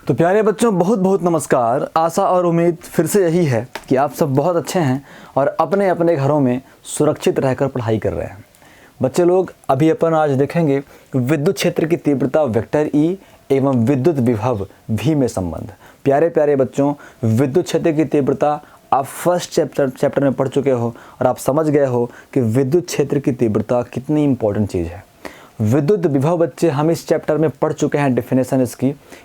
तो प्यारे बच्चों, बहुत बहुत नमस्कार। आशा और उम्मीद फिर से यही है कि आप सब बहुत अच्छे हैं और अपने अपने घरों में सुरक्षित रहकर पढ़ाई कर रहे हैं। बच्चे लोग, अभी अपन आज देखेंगे विद्युत क्षेत्र की तीव्रता वेक्टर ई एवं विद्युत विभव v में संबंध। प्यारे प्यारे बच्चों, विद्युत क्षेत्र की तीव्रता आप फर्स्ट चैप्टर में पढ़ चुके हो और आप समझ गए हो कि विद्युत क्षेत्र की तीव्रता कितनी इंपॉर्टेंट चीज़ है। विद्युत विभव बच्चे हम इस चैप्टर में पढ़ चुके हैं, डेफिनेशन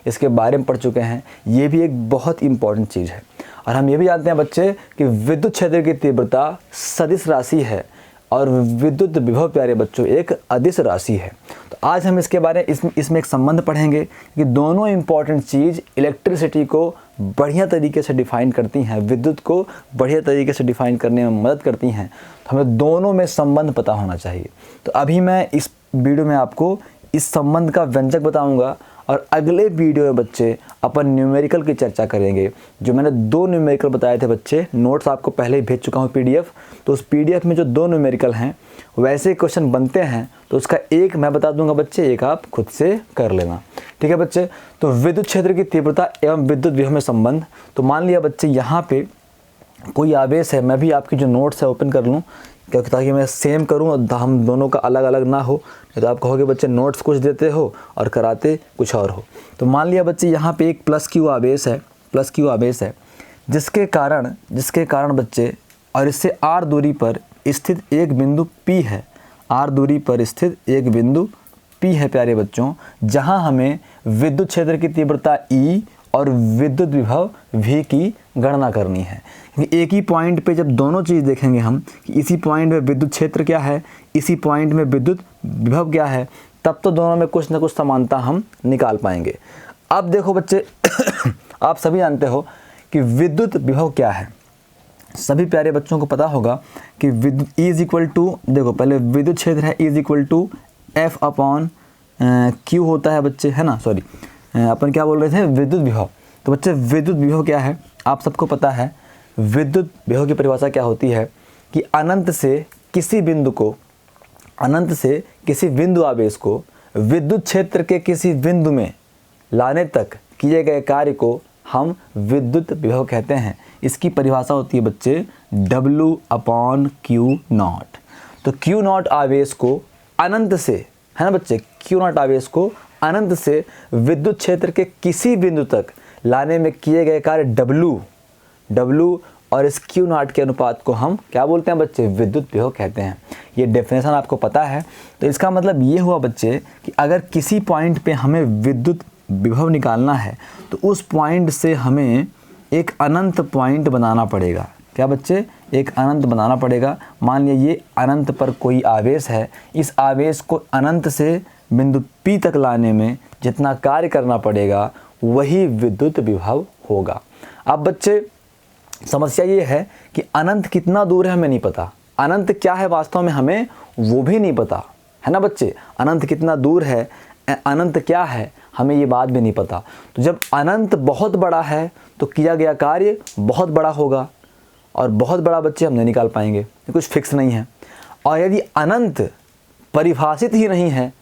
इसके बारे में पढ़ चुके हैं। ये भी एक बहुत इंपॉर्टेंट चीज़ है। और हम ये भी जानते हैं बच्चे कि विद्युत क्षेत्र की तीव्रता सदिश राशि है और विद्युत विभव प्यारे बच्चों एक अदिश राशि है। तो आज हम इसके बारे में इसमें एक संबंध पढ़ेंगे कि दोनों इंपॉर्टेंट चीज़ इलेक्ट्रिसिटी को बढ़िया तरीके से डिफ़ाइन करती हैं, विद्युत को बढ़िया तरीके से डिफ़ाइन करने में मदद करती हैं। तो हमें दोनों में संबंध पता होना चाहिए। तो अभी मैं इस वीडियो में आपको इस संबंध का व्यंजक बताऊंगा और अगले वीडियो में बच्चे अपन न्यूमेरिकल की चर्चा करेंगे। जो मैंने 2 न्यूमेरिकल बताए थे बच्चे, नोट्स आपको पहले ही भेज चुका हूँ पीडीएफ। तो उस पीडीएफ में जो 2 न्यूमेरिकल हैं वैसे क्वेश्चन बनते हैं, तो उसका एक मैं बता दूंगा बच्चे, एक आप खुद से कर लेना। ठीक है बच्चे। तो विद्युत क्षेत्र की तीव्रता एवं विद्युत विभव में संबंध। तो मान लिया बच्चे यहाँ पे कोई आवेश है, मैं भी आपकी जो नोट्स है ओपन कर लूँ क्योंकि ताकि मैं सेम करूं और हम दोनों का अलग अलग ना हो। नहीं तो आप कहोगे बच्चे नोट्स कुछ देते हो और कराते कुछ और हो। तो मान लिया बच्चे यहाँ पे एक प्लस क्यू आवेश है जिसके कारण बच्चे, और इससे r दूरी पर स्थित एक बिंदु P है, r दूरी पर स्थित एक बिंदु P है प्यारे बच्चों, जहाँ हमें विद्युत क्षेत्र की तीव्रता E और विद्युत विभव V की गणना करनी है। एक ही पॉइंट पे जब दोनों चीज़ देखेंगे हम कि इसी पॉइंट में विद्युत क्षेत्र क्या है, इसी पॉइंट में विद्युत विभव क्या है, तब तो दोनों में कुछ ना कुछ समानता हम निकाल पाएंगे। अब देखो बच्चे आप सभी जानते हो कि विद्युत विभव क्या है। सभी प्यारे बच्चों को पता होगा कि विद्युत E इज इक्वल टू, देखो पहले विद्युत क्षेत्र है E is equal to F upon Q होता है बच्चे, है ना। सॉरी, अपन क्या बोल रहे थे, विद्युत विभव। तो बच्चे विद्युत विभव क्या है आप सबको पता है। विद्युत विभव की परिभाषा क्या होती है कि अनंत से किसी बिंदु आवेश को विद्युत क्षेत्र के किसी बिंदु में लाने तक किए गए कार्य को हम विद्युत विभव कहते हैं। इसकी परिभाषा होती है बच्चे W अपॉन Q नॉट। तो Q नॉट आवेश को अनंत से, है ना बच्चे, Q नॉट आवेश को अनंत से विद्युत क्षेत्र के किसी बिंदु तक लाने में किए गए कार्य W और इस Q नॉट के अनुपात को हम क्या बोलते हैं बच्चे, विद्युत विभव कहते हैं। ये डेफिनेशन आपको पता है। तो इसका मतलब ये हुआ बच्चे कि अगर किसी पॉइंट पे हमें विद्युत विभव निकालना है तो उस पॉइंट से हमें एक अनंत पॉइंट बनाना पड़ेगा। क्या बच्चे, एक अनंत बनाना पड़ेगा। मान लिया ये अनंत पर कोई आवेश है, इस आवेश को अनंत से बिंदु P तक लाने में जितना कार्य करना पड़ेगा वही विद्युत विभव होगा। अब बच्चे समस्या ये है कि अनंत कितना दूर है हमें नहीं पता, अनंत क्या है वास्तव में हमें वो भी नहीं पता, है ना बच्चे। अनंत कितना दूर है, अनंत क्या है, हमें ये बात भी नहीं पता। तो जब अनंत बहुत बड़ा है तो किया गया कार्य बहुत बड़ा होगा, और बहुत बड़ा बच्चे हम नहीं निकाल पाएंगे, ये कुछ फिक्स नहीं है। और यदि अनंत परिभाषित ही नहीं है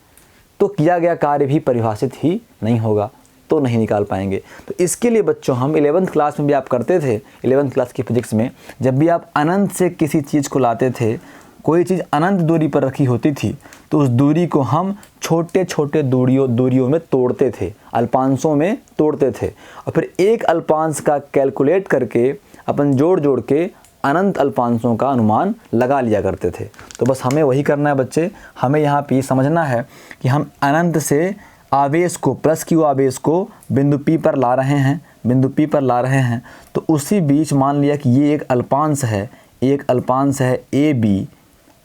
तो किया गया कार्य भी परिभाषित ही नहीं होगा, तो नहीं निकाल पाएंगे। तो इसके लिए बच्चों हम 11th क्लास में भी आप करते थे, 11th क्लास की फिजिक्स में जब भी आप अनंत से किसी चीज़ को लाते थे, कोई चीज़ अनंत दूरी पर रखी होती थी तो उस दूरी को हम छोटे छोटे दूरियों में तोड़ते थे, अल्पांशों में तोड़ते थे, और फिर एक अल्पांश का कैलकुलेट करके अपन जोड़ के अनंत अल्पांशों का अनुमान लगा लिया करते थे। तो बस हमें वही करना है बच्चे। हमें यहाँ पे समझना है कि हम अनंत से आवेश को, प्लस Q आवेश को बिंदु P पर ला रहे हैं, तो उसी बीच मान लिया कि ये एक अल्पांश है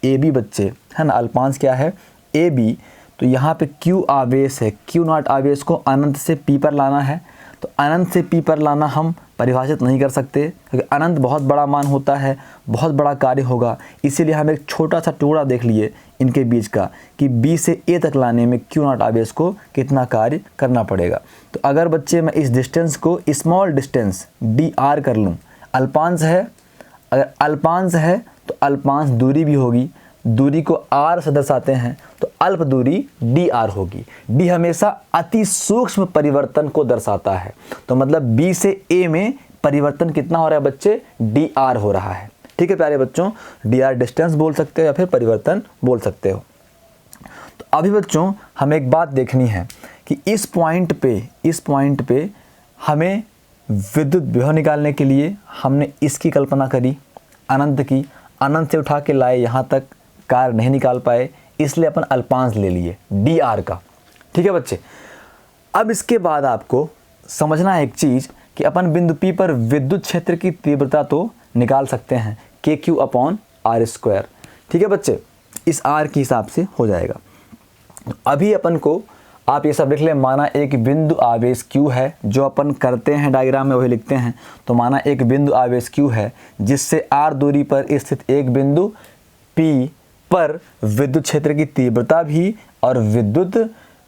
AB बच्चे, है ना। अल्पांश क्या है, AB। तो यहाँ पे Q आवेश है, Q नॉट आवेश को अनंत से P पर लाना है। तो अनंत से P पर लाना हम परिभाषित नहीं कर सकते क्योंकि अनंत बहुत बड़ा मान होता है, बहुत बड़ा कार्य होगा। इसीलिए हम एक छोटा सा टुकड़ा देख लिए इनके बीच का कि B से A तक लाने में Q नॉट आवेश को कितना कार्य करना पड़ेगा। तो अगर बच्चे मैं इस डिस्टेंस को स्मॉल डिस्टेंस dr कर लूँ, अल्पांश है, अगर अल्पांश है तो अल्पांश दूरी भी होगी, दूरी को r से दर्शाते हैं तो अल्प दूरी dr होगी। d हमेशा अति सूक्ष्म परिवर्तन को दर्शाता है, तो मतलब b से a में परिवर्तन कितना हो रहा है बच्चे, dr हो रहा है। ठीक है प्यारे बच्चों, dr डिस्टेंस बोल सकते हो या फिर परिवर्तन बोल सकते हो। तो अभी बच्चों हमें एक बात देखनी है कि इस पॉइंट पे हमें विद्युत विभव निकालने के लिए हमने इसकी कल्पना करी, अनंत की, अनंत से उठा के लाए यहाँ तक, कार्य नहीं निकाल पाए, इसलिए अपन अल्पांश ले लिए dr का। ठीक है बच्चे, अब इसके बाद आपको समझना है एक चीज़ कि अपन बिंदु P पर विद्युत क्षेत्र की तीव्रता तो निकाल सकते हैं KQ/r²। ठीक है बच्चे, इस r के हिसाब से हो जाएगा। अभी अपन को आप ये सब लिख लें, माना एक बिंदु आवेश Q है, जो अपन करते हैं डायग्राम में वही लिखते हैं। तो माना एक बिंदु आवेश Q है जिससे r दूरी पर स्थित एक बिंदु P पर विद्युत क्षेत्र की तीव्रता भी और विद्युत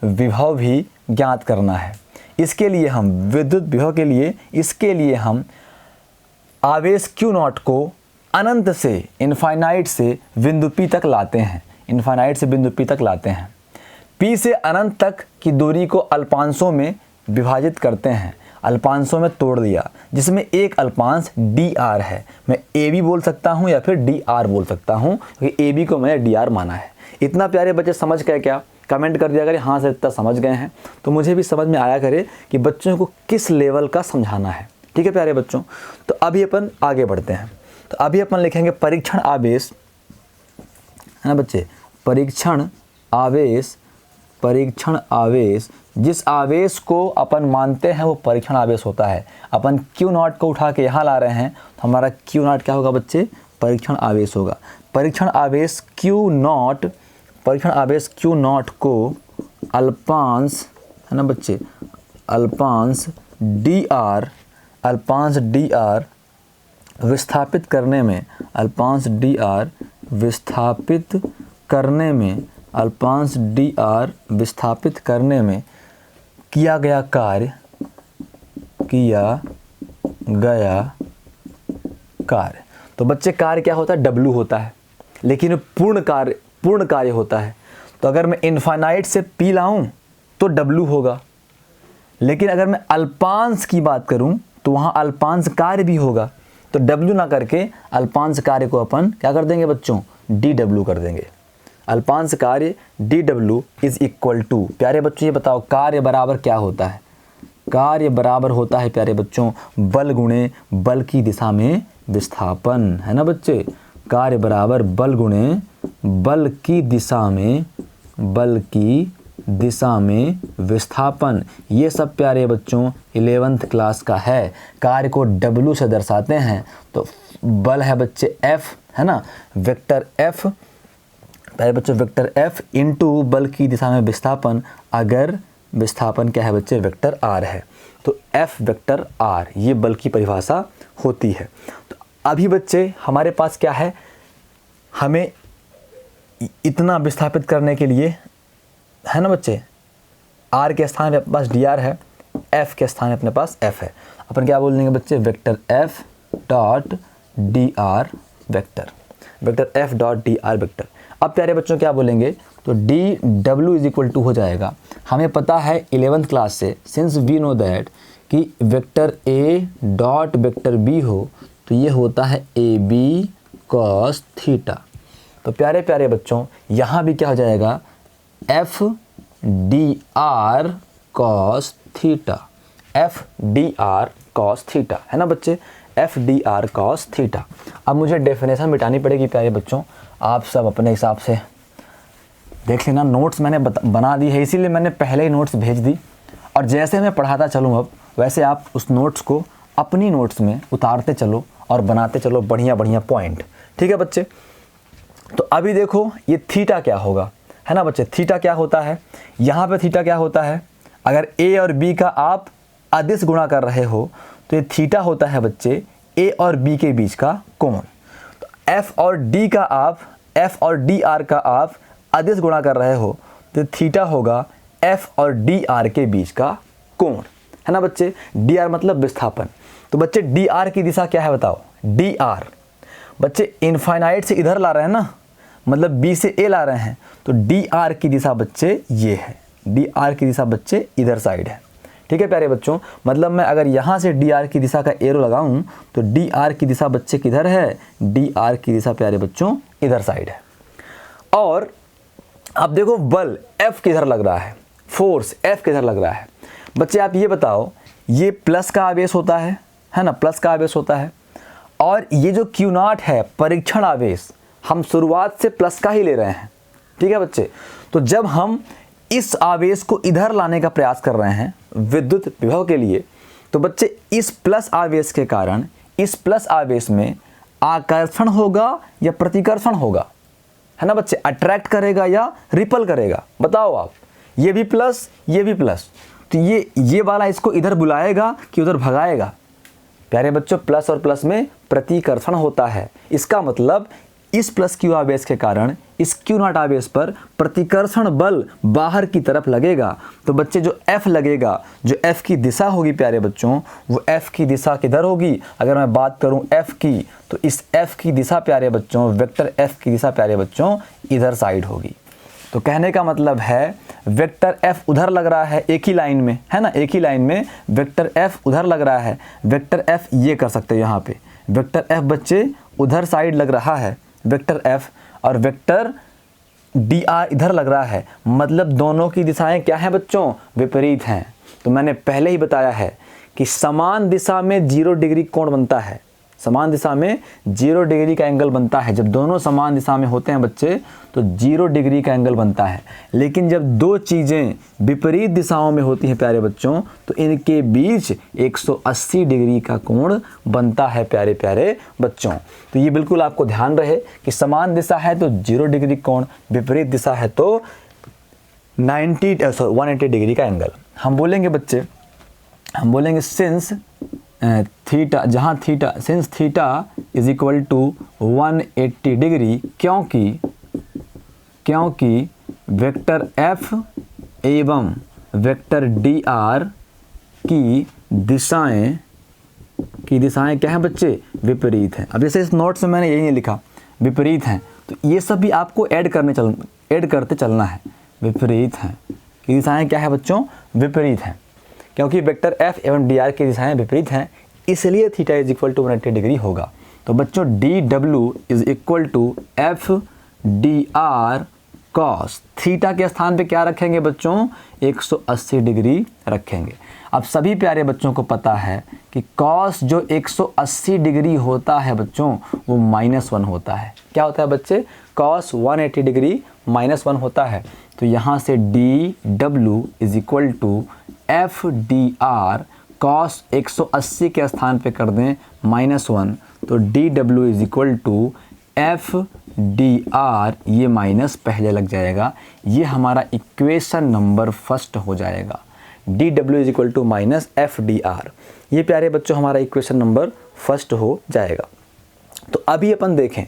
विभव भी ज्ञात करना है। इसके लिए हम विद्युत विभव के लिए इसके लिए हम आवेश Q0 को अनंत से इनफाइनाइट से बिंदु P तक लाते हैं, इनफाइनाइट से बिंदु P तक लाते हैं। P से अनंत तक की दूरी को अल्पांशों में विभाजित करते हैं, अल्पांशों में तोड़ दिया, जिसमें एक अल्पांश dr है। मैं AB बोल सकता हूँ या फिर dr बोल सकता हूँ, क्योंकि AB को मैंने dr माना है। इतना प्यारे बच्चे समझ गए क्या? कमेंट कर दिया करें हाँ सर इतना समझ गए हैं, तो मुझे भी समझ में आया करे कि बच्चों को किस लेवल का समझाना है। ठीक है प्यारे बच्चों, तो अभी अपन आगे बढ़ते हैं। तो अभी अपन लिखेंगे परीक्षण आवेश, है ना बच्चे, परीक्षण आवेश जिस आवेश को अपन मानते हैं वो परीक्षण आवेश होता है। अपन Q0 को उठा के यहाँ ला रहे हैं तो हमारा Q0 क्या होगा बच्चे, परीक्षण आवेश होगा। परीक्षण आवेश Q0 को अल्पांश, है ना बच्चे, अल्पांश dr विस्थापित करने में, अल्पांश dr विस्थापित करने में किया गया कार्य। तो बच्चे कार्य क्या होता है, W होता है, लेकिन पूर्ण कार्य होता है। तो अगर मैं इनफाइनाइट से P लाऊं तो W होगा, लेकिन अगर मैं अल्पांश की बात करूं तो वहां अल्पांश कार्य भी होगा। तो W ना करके अल्पांश कार्य को अपन क्या कर देंगे बच्चों, DW कर देंगे। अल्पांश कार्य DW इज इक्वल टू, प्यारे बच्चों ये बताओ कार्य बराबर क्या होता है? कार्य बराबर होता है प्यारे बच्चों बल गुणे बल की दिशा में विस्थापन, है ना बच्चे। कार्य बराबर बल गुणे बल की दिशा में विस्थापन। ये सब प्यारे बच्चों 11th क्लास का है। कार्य को W से दर्शाते हैं, तो बल है बच्चे F, है ना, वेक्टर F, प्यारे बच्चों वेक्टर F इंटू बल की दिशा में विस्थापन, अगर विस्थापन क्या है बच्चे, वेक्टर R है, तो F वेक्टर R, ये बल की परिभाषा होती है। तो अभी बच्चे हमारे पास क्या है, हमें इतना विस्थापित करने के लिए, है ना बच्चे, R के स्थान पे अपने पास dr है, F के स्थान पे अपने पास F है। अपन क्या बोल देंगे बच्चे, vector F dot dr vector. अब प्यारे बच्चों क्या बोलेंगे, तो dw इज इक्वल टू हो जाएगा, हमें पता है 11th क्लास से, सिंस वी नो दैट कि vector A dot vector B हो तो ये होता है AB cos थीटा। तो प्यारे बच्चों यहाँ भी क्या हो जाएगा, FDR cos थीटा, है ना बच्चे, FDR cos थीटा। अब मुझे डेफिनेशन मिटानी पड़ेगी प्यारे बच्चों, आप सब अपने हिसाब से देख लेना। नोट्स मैंने बना दी है, इसीलिए मैंने पहले ही नोट्स भेज दी, और जैसे मैं पढ़ाता चलूँ अब वैसे आप उस नोट्स को अपनी नोट्स में उतारते चलो और बनाते चलो बढ़िया पॉइंट। ठीक है बच्चे, तो अभी देखो ये थीटा क्या होगा, है ना बच्चे। थीटा क्या होता है, यहाँ पे थीटा क्या होता है, अगर A और B का आप अदिश गुणा कर रहे हो तो ये थीटा होता है बच्चे A और B के बीच का कोण। तो F और DR का आप अदिश गुणा कर रहे हो तो थीटा होगा F और DR के बीच का कोण, है ना बच्चे। DR मतलब विस्थापन। तो बच्चे DR की दिशा क्या है बताओ, DR बच्चे इनफाइनाइट से इधर ला रहे हैं ना, मतलब बी से ए ला रहे हैं, तो डी आर की दिशा बच्चे ये है, डी आर की दिशा बच्चे इधर साइड है। ठीक है प्यारे बच्चों, मतलब मैं अगर यहाँ से डी आर की दिशा का एरो लगाऊं तो डी आर की दिशा बच्चे किधर है, डी आर की दिशा प्यारे बच्चों इधर साइड है। और अब देखो बल F किधर लग रहा है, फोर्स F किधर लग रहा है। बच्चे आप ये बताओ, ये प्लस का आवेश होता है ना, प्लस का आवेश होता है, और ये जो Q0 है परीक्षण आवेश, हम शुरुआत से प्लस का ही ले रहे हैं। ठीक है बच्चे, तो जब हम इस आवेश को इधर लाने का प्रयास कर रहे हैं विद्युत विभव के लिए, तो बच्चे इस प्लस आवेश के कारण इस प्लस आवेश में आकर्षण होगा या प्रतिकर्षण होगा, है ना बच्चे, अट्रैक्ट करेगा या रिपल करेगा, बताओ आप। ये भी प्लस, ये भी प्लस, तो ये वाला इसको इधर बुलाएगा कि उधर भगाएगा। प्यारे बच्चों, प्लस और प्लस में प्रतिकर्षण होता है। इसका मतलब इस प्लस क्यू आवेश के कारण इस Q0 आवेश पर प्रतिकर्षण बल बाहर की तरफ लगेगा। तो बच्चे जो F लगेगा, जो F की दिशा होगी प्यारे बच्चों, वो F की दिशा किधर होगी। अगर मैं बात करूं F की, तो इस F की दिशा प्यारे बच्चों, वेक्टर F की दिशा प्यारे बच्चों इधर साइड होगी। तो कहने का मतलब है वेक्टर F उधर लग रहा है एक ही लाइन में, है ना, एक ही लाइन में वेक्टर F उधर लग रहा है। वेक्टर F ये कर सकते हैं यहाँ पे, वेक्टर F बच्चे उधर साइड लग रहा है वेक्टर F, और वेक्टर dr इधर लग रहा है। मतलब दोनों की दिशाएं क्या हैं बच्चों, विपरीत हैं। तो मैंने पहले ही बताया है कि समान दिशा में 0 डिग्री कोण बनता है, समान दिशा में 0 डिग्री का एंगल बनता है। जब दोनों समान दिशा में होते हैं बच्चे तो 0 डिग्री का एंगल बनता है। लेकिन जब दो चीज़ें विपरीत दिशाओं में होती हैं प्यारे बच्चों, तो इनके बीच 180 डिग्री का कोण बनता है प्यारे प्यारे बच्चों। तो ये बिल्कुल आपको ध्यान रहे कि समान दिशा है तो 0 डिग्री कोण, विपरीत दिशा है तो 180 डिग्री का एंगल। हम बोलेंगे बच्चे, हम बोलेंगे सिंस थीटा, जहाँ theta, sin theta is equal to 180 degree, क्योंकि वेक्टर F एवं वेक्टर dr की दिशाएं क्या हैं बच्चे, विपरीत हैं। अब जैसे इस नोट्स में मैंने यही नहीं लिखा विपरीत हैं, तो ये सब भी आपको ऐड करते चलना है। विपरीत हैं की दिशाएं क्या है बच्चों, विपरीत हैं, क्योंकि वेक्टर F एवं dr की दिशाएं विपरीत हैं, इसलिए theta is equal to 180 degree होगा। तो बच्चों dw is equal to F dr cos, theta के स्थान पे क्या रखेंगे बच्चों, 180 डिग्री रखेंगे। अब सभी प्यारे बच्चों को पता है कि cos जो 180 डिग्री होता है बच्चों, वो -1 होता है। क्या होता है बच्चे, cos 180 डिग्री -1 होता है। तो यहाँ से dw is equal to F dr cos 180 के स्थान पे कर दें -1, तो dw is equal to F dr, ये माइनस पहले लग जाएगा, ये हमारा इक्वेशन नंबर फर्स्ट हो जाएगा। dw is equal to minus F dr, ये प्यारे बच्चों हमारा इक्वेशन नंबर फर्स्ट हो जाएगा। तो अभी अपन देखें,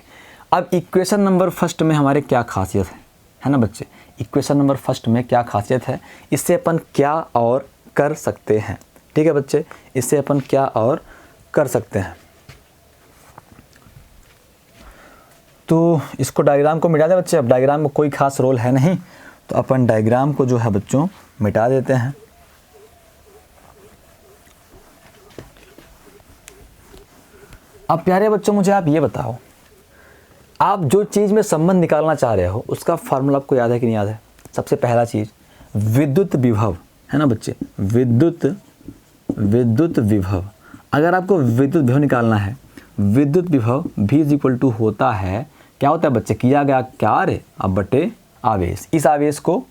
अब इक्वेशन नंबर फर्स्ट में हमारे क्या खासियत है ना बच्चे, इक्वेशन नंबर फर्स्ट में क्या खासियत है, इससे अपन क्या और कर सकते हैं। ठीक है बच्चे, इससे अपन क्या और कर सकते हैं। तो इसको डायग्राम को मिटा दें बच्चे। अब डायग्राम में कोई खास रोल है नहीं, तो अपन डायग्राम को जो है बच्चों मिटा देते हैं। अब प्यारे बच्चों मुझे आप ये बताओ, आप जो चीज़ में संबंध निकालना चाह रहे हो उसका फार्मूला आपको याद है कि नहीं याद है। सबसे पहला चीज़ विद्युत विभव है ना बच्चे, विद्युत विभव। अगर आपको विद्युत विभव निकालना है, विद्युत विभव V इज इक्वल टू होता है, क्या होता है बच्चे, किया गया कार्य अब बटे आवेश। इस आवेश को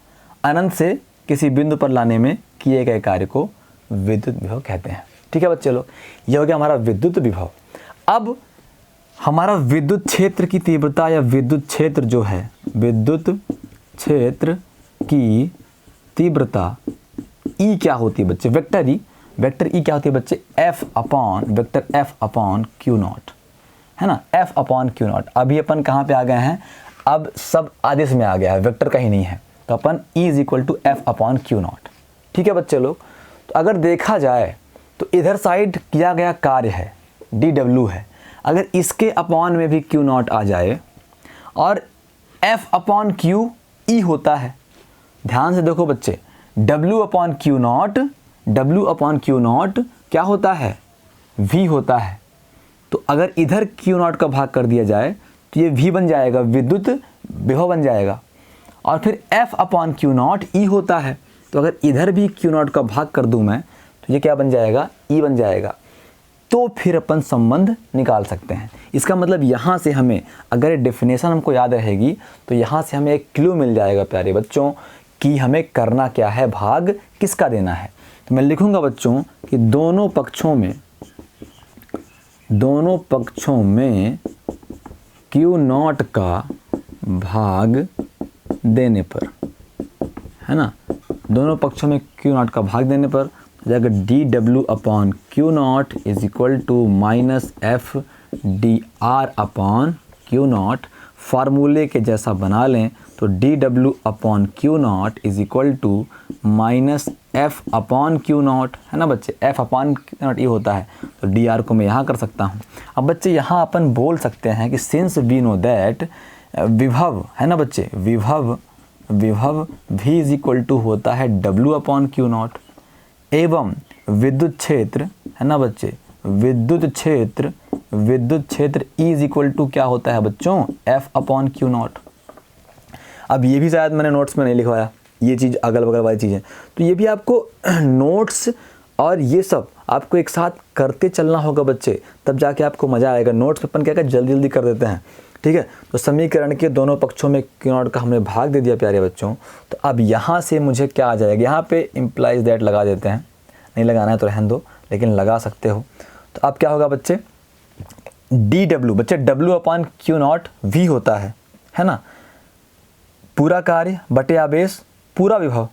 अनंत से किसी बिंदु पर लाने में किए गए कार्य को विद्युत विभव कहते हैं। ठीक है बच्चे लोग, यह हो गया हमारा विद्युत विभव। अब हमारा विद्युत क्षेत्र की तीव्रता या विद्युत क्षेत्र जो है, विद्युत क्षेत्र की तीव्रता E क्या होती है बच्चे, वेक्टर E क्या होती है बच्चे, वेक्टर F अपॉन Q0 है ना, F अपॉन Q0। अभी अपन कहाँ पे आ गए हैं, अब सब आदेश में आ गया है, वेक्टर का ही नहीं है, तो अपन E is equal to F upon Q0। ठीक है बच्चे लोग, तो अगर देखा जाए तो इधर साइड किया गया कार्य है dw है, अगर इसके अपॉन में भी Q0 आ जाए और F अपॉन क्यू ई होता है। ध्यान से देखो बच्चे, W अपॉन क्यू नॉट क्या होता है, V होता है। तो अगर इधर क्यू नॉट का भाग कर दिया जाए तो ये V बन जाएगा, विद्युत विभव बन जाएगा। और फिर F अपॉन क्यू नॉट ई होता है, तो अगर इधर भी क्यू नॉट का भाग कर दूं मैं तो ये क्या बन जाएगा, E बन जाएगा। तो फिर अपन संबंध निकाल सकते हैं। इसका मतलब यहाँ से हमें, अगर डेफिनेशन हमको याद रहेगी तो यहाँ से हमें एक क्लू मिल जाएगा प्यारे बच्चों कि हमें करना क्या है, भाग किसका देना है। तो मैं लिखूँगा बच्चों कि दोनों पक्षों में क्यू नॉट का भाग देने पर, है ना, दोनों पक्षों में क्यू नॉट का भाग देने पर जाएगा डी डब्ल्यू upon q not is equal to minus f d r upon q not. फार्मूले के जैसा बना लें तो डी डब्ल्यू upon q not is equal to minus f upon q not, है ना बच्चे, एफ अपॉन क्यू नॉट ये होता है। तो डी आर को मैं यहाँ कर सकता हूँ। अब बच्चे यहाँ अपन बोल सकते हैं कि सिंस वी नो दैट विभव, है ना बच्चे, विभव V इज इक्वल टू होता है W अपॉन क्यू नॉट, एवं विद्युत क्षेत्र, है ना बच्चे, विद्युत क्षेत्र E इज इक्वल टू क्या होता है बच्चों, F अपॉन क्यू नॉट। अब ये भी शायद मैंने नोट्स में नहीं लिखवाया, ये चीज़ अगल बगल वाली चीज़ें, तो ये भी आपको नोट्स और ये सब आपको एक साथ करते चलना होगा बच्चे, तब जाके आपको मज़ा आएगा। नोट्स अपन क्या जल्दी जल्दी कर देते हैं, ठीक है। तो समीकरण के दोनों पक्षों में क्यू नॉट का हमने भाग दे दिया प्यारे बच्चों। तो अब यहाँ से मुझे क्या आ जाएगा, यहाँ पे इम्प्लाइज दैट लगा देते हैं, नहीं लगाना है तो रहने दो, लेकिन लगा सकते हो। तो अब क्या होगा बच्चे, डी डब्ल्यू, बच्चे W upon q not V होता है ना, पूरा कार्य बटे आवेश पूरा विभव।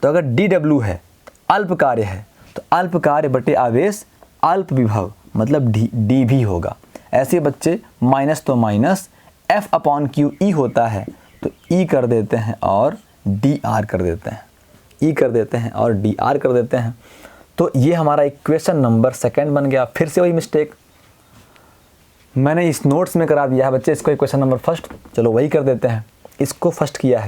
तो अगर डी डब्ल्यू है, अल्प कार्य है, तो अल्प कार्य बटे आवेश अल्प विभव, मतलब डी भी होगा। ऐसे बच्चे माइनस तो minus, F upon Q E होता है, तो E कर देते हैं और डी आर कर देते हैं, E कर देते हैं और डी आर कर देते हैं। तो ये हमारा इक्वेशन नंबर 2 बन गया। फिर से वही मिस्टेक मैंने इस नोट्स में करा दिया है बच्चे, इसको इक्वेशन नंबर 1, चलो वही कर देते हैं। इसको फर्स्ट किया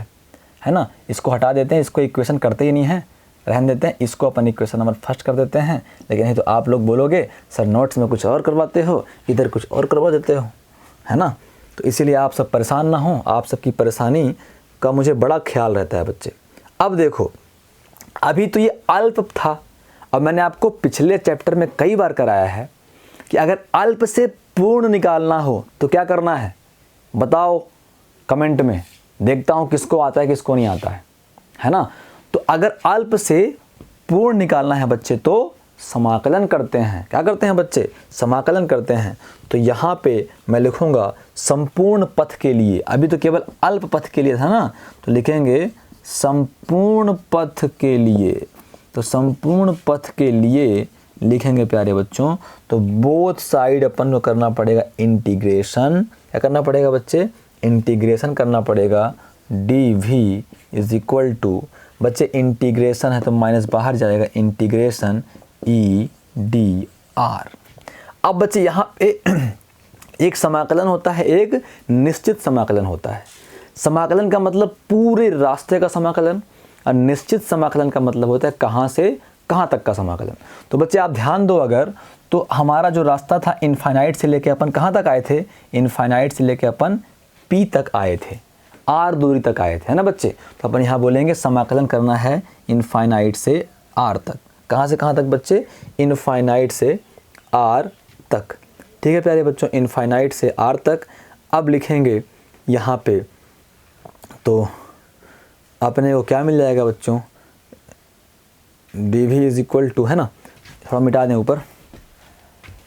है ना, इसको हटा देते हैं, इसको इक्वेशन करते ही नहीं है, रहने देते हैं, इसको अपन इक्वेशन नंबर 1 कर देते हैं। लेकिन नहीं तो आप लोग बोलोगे सर नोट्स में कुछ और करवाते हो, इधर कुछ और करवा देते हो, है ना। तो इसीलिए आप सब परेशान ना हो, आप सबकी परेशानी का मुझे बड़ा ख्याल रहता है बच्चे। अब देखो, अभी तो ये अल्प था, अब मैंने आपको पिछले चैप्टर में कई बार कराया है कि अगर अल्प से पूर्ण निकालना हो तो क्या करना है, बताओ कमेंट में, देखता हूँ किसको आता है किसको नहीं आता है ना। तो अगर अल्प से पूर्ण निकालना है बच्चे तो समाकलन करते हैं। क्या करते हैं बच्चे, समाकलन करते हैं। तो यहाँ पे मैं लिखूँगा संपूर्ण पथ के लिए, अभी तो केवल अल्प पथ के लिए था ना, तो लिखेंगे संपूर्ण पथ के लिए। तो संपूर्ण पथ के लिए लिखेंगे प्यारे बच्चों, तो बोथ साइड अपन को करना पड़ेगा इंटीग्रेशन। क्या करना पड़ेगा बच्चे, इंटीग्रेशन करना पड़ेगा। dv इज इक्वल टू, बच्चे इंटीग्रेशन है तो माइनस बाहर जाएगा, इंटीग्रेशन ई डी आर। अब बच्चे यहाँ पे एक समाकलन होता है, एक निश्चित समाकलन होता है। समाकलन का मतलब पूरे रास्ते का समाकलन, और निश्चित समाकलन का मतलब होता है कहाँ से कहाँ तक का समाकलन। तो बच्चे आप ध्यान दो, अगर तो हमारा जो रास्ता था इनफाइनाइट से लेके अपन कहाँ तक आए थे, इनफाइनाइट से लेके अपन P तक आए थे, R दूरी तक आए थे, है ना बच्चे। तो अपन यहाँ बोलेंगे समाकलन करना है इनफाइनाइट से R तक। कहाँ से कहाँ तक बच्चे, इनफाइनाइट से R तक। ठीक है प्यारे बच्चों, इनफाइनाइट से R तक। अब लिखेंगे यहाँ पे, तो अपने को क्या मिल जाएगा बच्चों, dv इज इक्वल टू, है ना, थोड़ा मिटा दें ऊपर।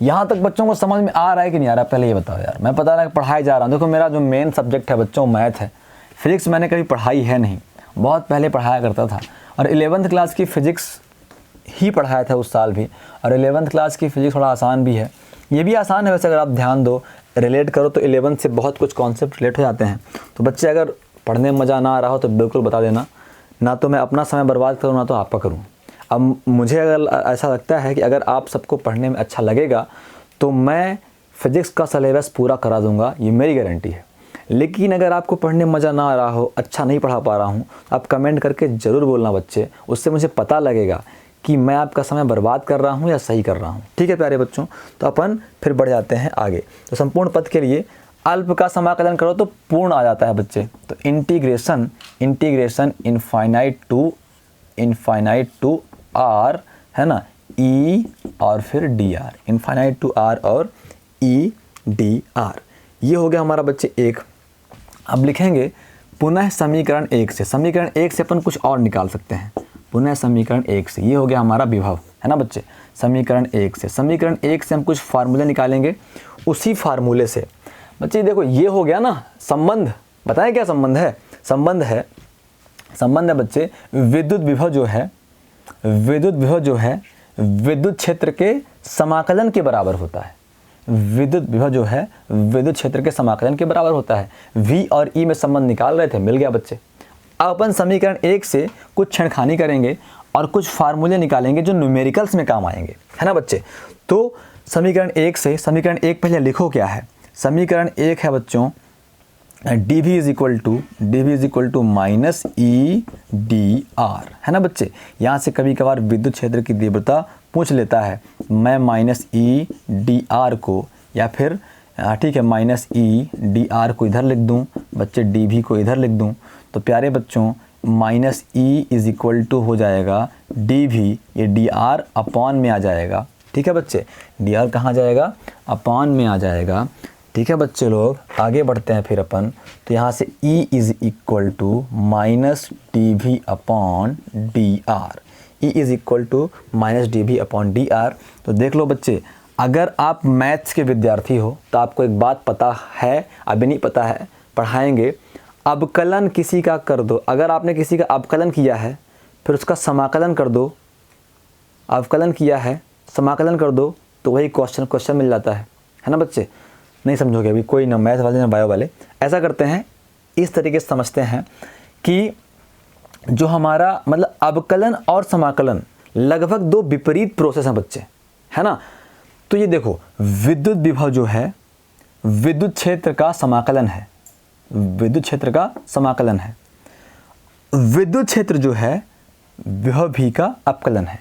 यहाँ तक बच्चों को समझ में आ रहा है कि नहीं आ रहा, पहले ये बताओ यार। मैं पता लगा पढ़ाई जा रहा हूँ। देखो मेरा जो मेन सब्जेक्ट है बच्चों मैथ है, फिजिक्स मैंने कभी पढ़ाई है नहीं, बहुत पहले पढ़ाया करता था, और 11th क्लास की फ़िज़िक्स ही पढ़ाया था उस साल भी। और 11th क्लास की फ़िज़िक्स थोड़ा आसान भी है, ये भी आसान है वैसे, अगर आप ध्यान दो, रिलेट करो तो 11th से बहुत कुछ कॉन्सेप्ट रिलेट हो जाते हैं। तो बच्चे अगर पढ़ने में मज़ा ना आ रहा हो तो बिल्कुल बता देना, ना तो मैं अपना समय बर्बाद करूँ ना तो आपका करूँ। अब मुझे अगर ऐसा लगता है कि अगर आप सबको पढ़ने में अच्छा लगेगा तो मैं फ़िज़िक्स का सिलेबस पूरा करा दूंगा, ये मेरी गारंटी है। लेकिन अगर आपको पढ़ने में मज़ा ना आ रहा हो, अच्छा नहीं पढ़ा पा रहा हूँ, आप कमेंट करके ज़रूर बोलना बच्चे, उससे मुझे पता लगेगा कि मैं आपका समय बर्बाद कर रहा हूँ या सही कर रहा हूँ। ठीक है प्यारे बच्चों, तो अपन फिर बढ़ जाते हैं आगे। तो संपूर्ण पद के लिए अल्प का समाकलन करो तो पूर्ण आ जाता है बच्चे। तो इंटीग्रेशन इनफाइनाइट टू आर, है ना, ई और फिर d r, infinite to r और ई डी आर। ये हो गया हमारा बच्चे एक। अब लिखेंगे पुनः समीकरण 1 से। समीकरण 1 से अपन कुछ और निकाल सकते हैं। पुनः समीकरण 1 से, ये हो गया हमारा विभव, है ना बच्चे। समीकरण 1 से हम कुछ फार्मूले निकालेंगे। उसी फार्मूले से बच्चे देखो, ये हो गया ना संबंध। बताएं क्या संबंध है? संबंध है बच्चे, विद्युत विभव जो है विद्युत क्षेत्र के समाकलन के बराबर होता है। विद्युत विभव जो है विद्युत क्षेत्र के समाकलन के बराबर होता है। V और E में संबंध निकाल रहे थे, मिल गया बच्चे। अब अपन समीकरण 1 से कुछ छेड़खानी करेंगे और कुछ फार्मूले निकालेंगे जो न्यूमेरिकल्स में काम आएंगे, है ना बच्चे। तो समीकरण 1 पहले लिखो क्या है। समीकरण 1 है बच्चों dV is equal to minus E d r, है ना बच्चे। यहाँ से कभी कभार विद्युत क्षेत्र की तीव्रता पूछ लेता है। मैं माइनस ई डी आर को, या फिर ठीक है माइनस ई डी आर को इधर लिख दूँ बच्चे, डी वी को इधर लिख दूँ। तो प्यारे बच्चों minus E is equal to हो जाएगा डी वी, ये डी आर अपॉन में आ जाएगा। ठीक है बच्चे, डी आर कहाँ जाएगा? अपॉन में आ जाएगा। ठीक है बच्चे लोग, आगे बढ़ते हैं फिर अपन। तो यहाँ से E is equal to minus d v upon d r. E is equal to minus d v upon d r. तो देख लो बच्चे, अगर आप मैथ्स के विद्यार्थी हो तो आपको एक बात पता है, अभी नहीं पता है, पढ़ाएंगे। अवकलन किसी का कर दो, अगर आपने किसी का अवकलन किया है फिर उसका समाकलन कर दो, अवकलन किया है समाकलन कर दो, तो वही क्वेश्चन मिल जाता है ना बच्चे। नहीं समझोगे अभी, कोई ना मैथ वाले ना बायो वाले। ऐसा करते हैं, इस तरीके से समझते हैं कि जो हमारा मतलब अवकलन और समाकलन लगभग दो विपरीत प्रोसेस हैं बच्चे, है ना। तो ये देखो, विद्युत विभव जो है विद्युत क्षेत्र का समाकलन है, विद्युत क्षेत्र का समाकलन है। विद्युत क्षेत्र जो है विभव भी का अवकलन है।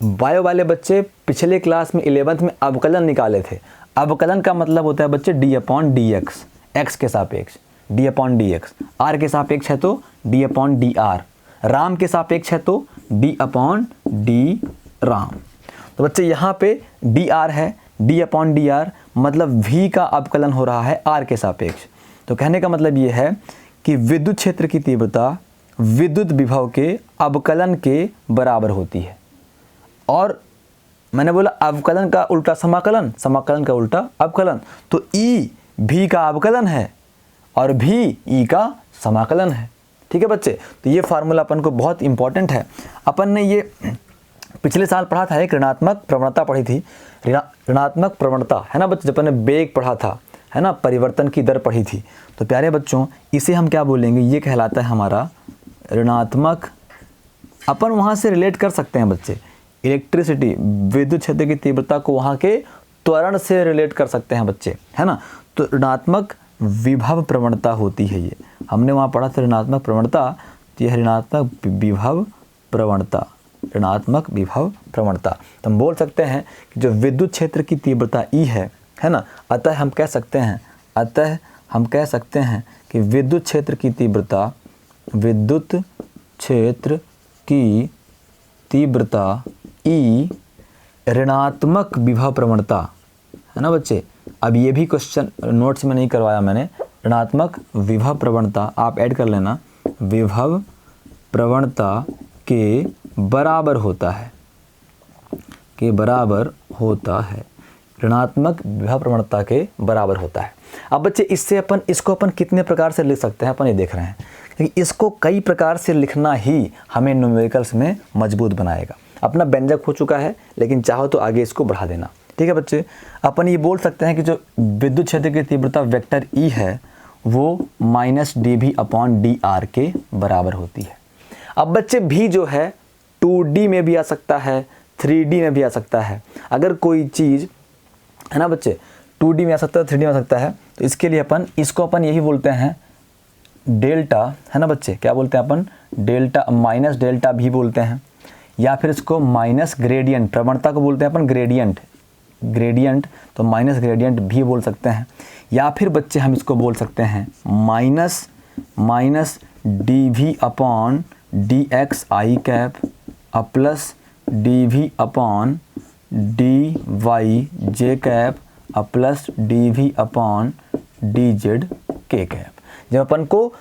बायो वाले बच्चे पिछले क्लास में 11th में अवकलन निकाले थे। अवकलन का मतलब होता है बच्चे d upon d x, x के सापेक्ष d upon d x, r के सापेक्ष है तो डी अपॉन डी आर, राम के सापेक्ष है तो डी अपॉन डी राम। तो बच्चे यहाँ पे डी आर है, डी अपॉन डी आर मतलब V का अवकलन हो रहा है R के सापेक्ष। तो कहने का मतलब ये है कि विद्युत क्षेत्र की तीव्रता विद्युत विभव के अवकलन के बराबर होती है। और मैंने बोला अवकलन का उल्टा समाकलन, समाकलन का उल्टा अवकलन। तो E V का अवकलन है और V E का समाकलन है। ठीक है बच्चे, तो ये फार्मूला अपन को बहुत इंपॉर्टेंट है। अपन ने ये पिछले साल पढ़ा था, एक ऋणात्मक प्रवणता पढ़ी थी, ऋणात्मक प्रवणता, है ना बच्चे। जब अपन ने वेग पढ़ा था, है ना, परिवर्तन की दर पढ़ी थी। तो प्यारे बच्चों इसे हम क्या बोलेंगे, ये कहलाता है हमारा ऋणात्मक। अपन वहाँ से रिलेट कर सकते हैं बच्चे, इलेक्ट्रिसिटी विद्युत क्षेत्र की तीव्रता को वहाँ के त्वरण से रिलेट कर सकते हैं बच्चे, है ना। तो ऋणात्मक विभव प्रवणता होती है ये, हमने वहाँ पढ़ा था ऋणात्मक प्रवणता। तो यह ऋणात्मक विभव प्रवणता, ऋणात्मक विभव प्रवणता। तो हम बोल सकते हैं कि जो विद्युत क्षेत्र की तीव्रता E है ना, अतः हम कह सकते हैं कि विद्युत क्षेत्र की तीव्रता, विद्युत क्षेत्र की तीव्रता E ऋणात्मक विभव प्रवणता, है ना बच्चे। अब ये भी क्वेश्चन नोट्स में नहीं करवाया मैंने। ऋणात्मक विभव प्रवणता आप ऐड कर लेना, विभव प्रवणता के बराबर होता है, के बराबर होता है, ऋणात्मक विभव प्रवणता के बराबर होता है। अब बच्चे इसको अपन कितने प्रकार से लिख सकते हैं, अपन ये देख रहे हैं। क्योंकि इसको कई प्रकार से लिखना ही हमें न्यूमेरिकल्स में मजबूत बनाएगा। अपना व्यंजक हो चुका है, लेकिन चाहो तो आगे इसको बढ़ा देना। ठीक है बच्चे, अपन ये बोल सकते हैं कि जो विद्युत क्षेत्र की तीव्रता वेक्टर E है वो minus d v upon d r के बराबर होती है। अब बच्चे भी जो है 2D में भी आ सकता है, 3D में भी आ सकता है। अगर कोई चीज़, है ना बच्चे, 2D में आ सकता है, 3D में आ सकता है। तो इसके लिए इसको अपन यही बोलते हैं डेल्टा, है ना बच्चे, क्या बोलते हैं अपन, डेल्टा माइनस डेल्टा भी बोलते हैं, या फिर इसको माइनस ग्रेडियंट, प्रवणता को बोलते हैं अपन ग्रेडियंट, तो माइनस ग्रेडियंट भी बोल सकते हैं। या फिर बच्चे हम इसको बोल सकते हैं minus d v upon d x i cap plus d v upon d y j cap plus d v upon d z k cap. जब अपन को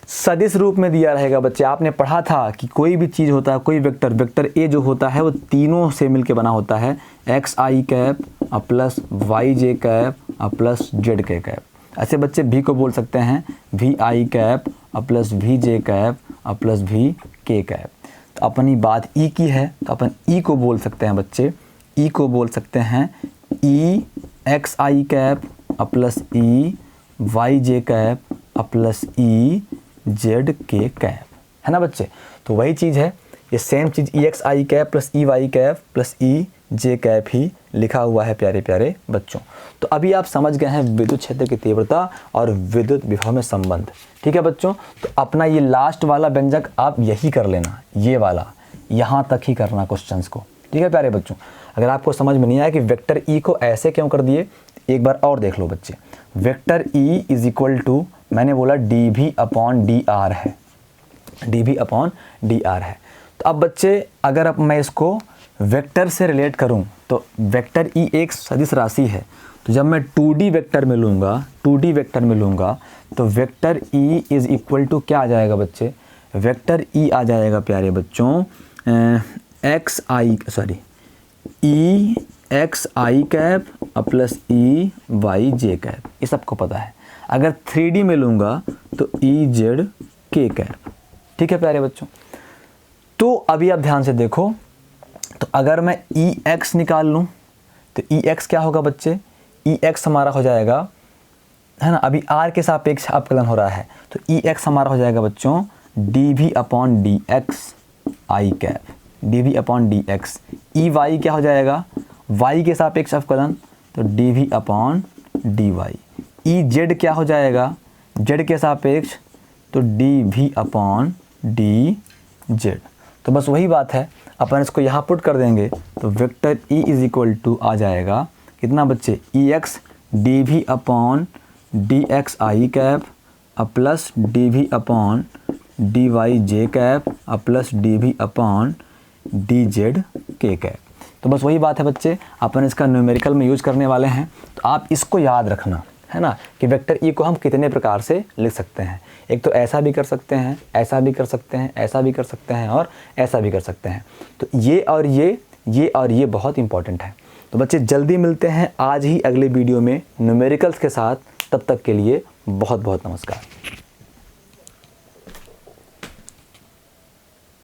सदिश रूप में दिया रहेगा बच्चे, आपने पढ़ा था कि कोई भी चीज़ होता है, कोई वेक्टर ए जो होता है वो तीनों से मिलके बना होता है, x i cap plus y j cap plus z k cap. ऐसे बच्चे भी को बोल सकते हैं v i cap plus v j cap plus v k cap. तो अपनी बात ई की है, तो अपन ई को बोल सकते हैं बच्चे, ई को बोल सकते हैं E x i cap plus E y j cap plus E z k cap, है ना बच्चे। तो वही चीज़ है, ये सेम चीज़ E x i cap plus E y cap plus E j cap ही लिखा हुआ है प्यारे प्यारे बच्चों। तो अभी आप समझ गए हैं विद्युत क्षेत्र की तीव्रता और विद्युत विभव में संबंध, ठीक है बच्चों। तो अपना ये लास्ट वाला व्यंजक आप यही कर लेना, ये वाला यहाँ तक ही करना क्वेश्चंस को, ठीक है प्यारे बच्चों। अगर आपको समझ में नहीं आया कि वेक्टर ई को ऐसे क्यों कर दिए, एक बार और देख लो बच्चे। Vector E is equal to, मैंने बोला d v upon d r है, d v upon d r है। तो अब बच्चे अगर अब मैं इसको वेक्टर से रिलेट करूं तो वेक्टर ई एक सदिश राशि है, तो जब मैं 2D वेक्टर में लूँगा, 2D वेक्टर में लूँगा तो vector E is equal to क्या आ जाएगा बच्चे, वेक्टर ई आ जाएगा प्यारे बच्चों ई x i cap plus E y j cap, ये सबको पता है। अगर 3D में लूँगा तो ई जेड के कैप, ठीक है प्यारे बच्चों। तो अभी आप ध्यान से देखो, तो अगर मैं ई एक्स निकाल लूँ तो ई एक्स क्या होगा बच्चे, ई एक्स हमारा हो जाएगा, है ना, अभी आर के सापेक्ष अपकलन हो रहा है, तो ई एक्स हमारा हो जाएगा बच्चों d v upon d x i cap, d v upon d x. E y क्या हो जाएगा, वाई के सापेक्ष अपकलन, तो d v upon d y. E z क्या हो जाएगा, जेड के सापेक्ष, तो d v upon d z. तो बस वही बात है, अपन इसको यहाँ पुट कर देंगे तो vector E is equal to आ जाएगा कितना बच्चे, E x d v upon d x i cap plus d v upon d y j cap plus d v upon d z k cap. तो बस वही बात है बच्चे, अपन इसका न्यूमेरिकल में यूज करने वाले हैं। तो आप इसको याद रखना, है ना, कि वेक्टर ई को हम कितने प्रकार से लिख सकते हैं। एक तो ऐसा भी कर सकते हैं, ऐसा भी कर सकते हैं, ऐसा भी कर सकते हैं और ऐसा भी कर सकते हैं। तो ये और ये बहुत इंपॉर्टेंट है। तो बच्चे जल्दी मिलते हैं आज ही अगले वीडियो में न्यूमेरिकल्स के साथ, तब तक के लिए बहुत बहुत नमस्कार।